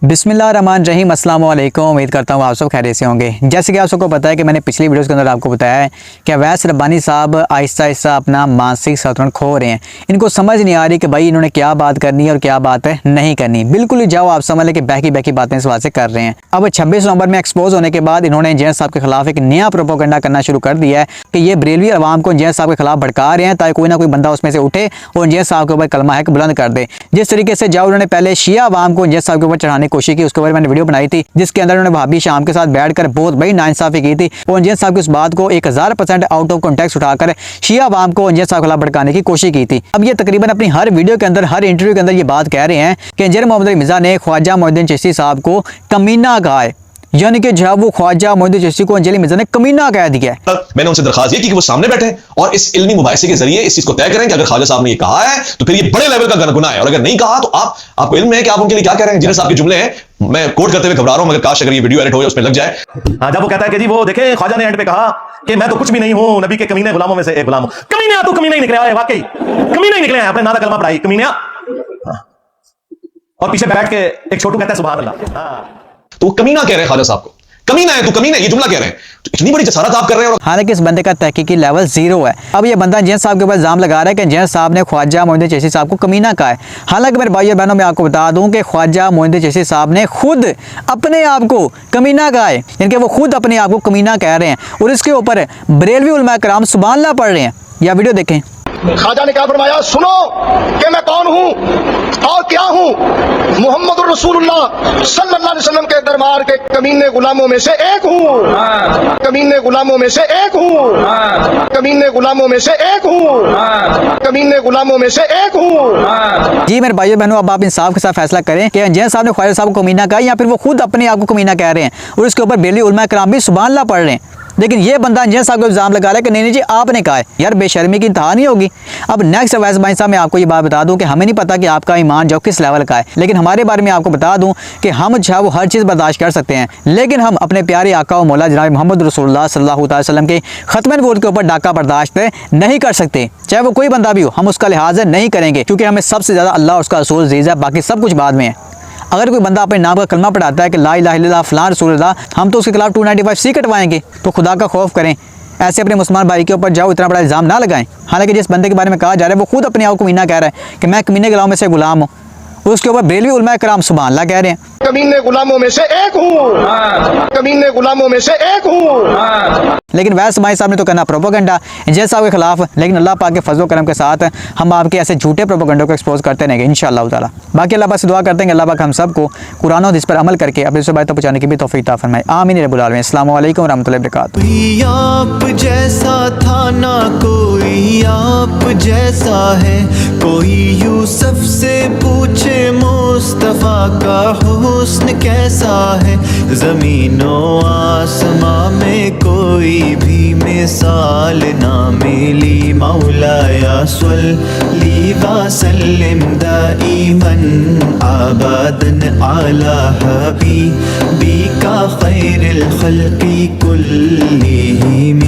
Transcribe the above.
बिस्मिल्लाहिर्रहमानिर्रहीम अस्सलाम वालेकुम। उम्मीद करता हूँ आप सब खैरियत से होंगे। जैसे कि आप सबको पता है कि मैंने पिछली वीडियोस के अंदर आपको बताया है कि अवैस रब्बानी साहब आहिस्ता आहिस्ता अपना मानसिक संतुलन खो रहे हैं। इनको समझ नहीं आ रही कि भाई इन्होंने क्या बात करनी है और क्या बात है नहीं करनी। बिल्कुल ही जाओ आप समझ लें कि बहकी बहकी बातें इस वास्ते कर रहे हैं। अब 26 नवंबर में एक्सपोज होने के बाद इन्होंने जैन साहब के खिलाफ एक नया प्रोपोगंडा करना शुरू कर दिया है कि ये बरेलवी अवाम को जैन साहब के खिलाफ भड़का रहे हैं ताकि कोई ना कोई बंदा उसमें से उठे और जैन साहब के ऊपर कलमा है बुलंद कर दे। जिस तरीके से जाओ उन्होंने पहले शिया अवाम को जैन साहब के ऊपर चढ़ाने की कोशिश की, उसके बाद मैंने वीडियो बनाई थी जिसके अंदर उन्होंने भाभी शाम के साथ बैठकर बहुत बड़ी नाइंसाफी की थी और अंजन साहब की उस बात को 1000% आउट ऑफ कॉन्टेक्स्ट उठाकर शिया अवाम को अंजन साहब के खिलाफ भड़काने की कोशिश की थी। अब ये तकरीबन अपनी हर वीडियो के अंदर, हर इंटरव्यू के अंदर ये बात कह रहे हैं कि इंजीनियर मोहम्मद अली मिर्जा ने ख्वाजा मोइनुद्दीन चिश्ती साहब को कमीना कहा है, यानी कि जब वो ख्वाजा मोइनुद्दीन चिश्ती को अंजलि मिर्जा ने कमीना कह दिया है। मैंने उनसे दरखास्त की कि वो सामने बैठे और इस इल्मी मुबाहिसे के जरिए इस चीज को तय करें कि अगर ख्वाजा साहब ने ये कहा है तो फिर ये बड़े लेवल का गुनाह है, और अगर नहीं कहा तो आपको इल्म है कि आप उनके लिए क्या कह रहे हैं। इंजीनियर साहब के जुमले हैं, मैं कोट करते हुए घबरा रहा हूं, मगर काश अगर ये वीडियो एडिट हो जाए उसमें लग जाए। जब वो कहता है कि जी वो देखे ख्वाजा ने एंड पे कहा कि मैं तो कुछ भी नहीं हूं, नबी के कमीने गुलामों में से एक गुलाम हूं। कमीना तो कमीना ही निकला है, वाकई कमीना ही निकले हैं, अपने नादा कलमा पढ़ाई कमीना। और पीछे बैठ के एक छोटू कहता है सुभान अल्लाह। तो वो कमीना कह रहे हैं ख्वाजा साहब को, कमीना है तू कमीना, ये जुमला कह रहे हैं। तो इतनी बड़ी जसारत आप कर रहे हैं। हालांकि इस बंदे का तहकीकी लेवल 0 है। अब ये बंदा जैन साहब के ऊपर इल्जाम लगा रहा है कि जैन साहब ने ख्वाजा मोइनुद्दीन चिश्ती साहब को कमीना कहा है। हालांकि मेरे भाइयों बहनों, मैं आपको बता दूं कि ख्वाजा मोइनुद्दीन चिश्ती साहब ने खुद अपने आप को कमीना कहा है, यानी कि वो खुद अपने आप को कमीना कह रहे हैं और इसके ऊपर बरेलवी उलमा कराम सुभान अल्लाह पढ़ रहे हैं। या वीडियो देखें। ख्वाजा ने क्या फरमाया, सुनो कि मैं कौन हूं और क्या हूं। मोहम्मद रसूलुल्लाह सल्लल्लाहु अलैहि वसल्लम के दरबार के कमीने गुलामों में से एक हूं, कमीने गुलामों में से एक हूं, कमीने गुलामों में से एक हूं, कमीने गुलामों में से एक हूं। जी मेरे भाइयों बहनों, अब आप इंसाफ के साथ फैसला करें कि जैन साहब ने ख्वाजा साहब को कमीना कहा या फिर वो खुद अपने आप को कमीना कह रहे हैं और इसके ऊपर बरेलवी उलमा कराम भी सुभान अल्लाह पढ़ रहे हैं। लेकिन ये बंदा जैन साहब को इल्जाम लगा रहा है कि नहीं जी आपने कहा है। यार बेशर्मी की इंतहा नहीं होगी। अब नेक्स्ट अवैस भाई साहब, मैं आपको ये बात बता दूं कि हमें नहीं पता कि आपका ईमान जो किस लेवल का है, लेकिन हमारे बारे में आपको बता दूं कि हम जो वो हर चीज़ बर्दाश्त कर सकते हैं, लेकिन हम अपने प्यारे आका और मौला जनाब मोहम्मद रसूलुल्लाह सल्लल्लाहु अलैहि वसल्लम के खत्म नबूवत के ऊपर डाका बर्दाश्त नहीं कर सकते। चाहे वो कोई बंदा भी हो, हम उसका लिहाज नहीं करेंगे क्योंकि हमें सबसे ज़्यादा अल्लाह उसका रसूल अज़ीज़ है, बाकी सब कुछ बाद में है। अगर कोई बंदा अपने नाम का कलमा पढ़ाता है कि ला इलाहा इल्लल्लाह फलां रसूलुल्लाह, हम तो उसके खिलाफ 295C कटवाएंगे। तो खुदा का खौफ करें, ऐसे अपने मुसलमान भाई के ऊपर जाओ इतना बड़ा इल्ज़ाम ना लगाएं। हालांकि जिस बंदे के बारे में कहा जा रहा है वो खुद अपने आप को कमीना कह रहा है कि मैं कमीने गुलामों में से गुलाम हूँ, उसके ऊपर बरेलवी उलमा कराम सुभान अल्लाह कह रहे हैं। कमीने गुलामों में से एक हूं, कमीने गुलामों में से एक हूं। लेकिन वैसे भाई साहब ने तो करना प्रोपोगंडा जैन साहब के खिलाफ, लेकिन अल्लाह पाक के फजल करम के साथ हम आपके ऐसे झूठे प्रोपोगंडों को एक्सपोज करते रहेंगे इंशाअल्लाह ताला। बाकी अल्लाह पाक से दुआ करते हैं अल्लाह पाक हम सबको कुरान और हदीस पर अमल करके अपने से बात पहुंचाने की भी तौफीक अता फरमाए। आमीन रब्बुल आलमीन। अस्सलाम वालेकुम व रहमतुल्लाहि व बरकातहू। कोई आप जैसा था ना कोई आप जैसा है, कोई यूसुफ से पूछे मुस्तफ़ा का हुस्न कैसा है। ज़मीनो आसमां में कोई भी मिसाल ना मिली। मौलाया सल्ली व सल्लिम दाइमन अबदन अला हबीबिका खैरिल खल्क़ि कुल्लिहिम।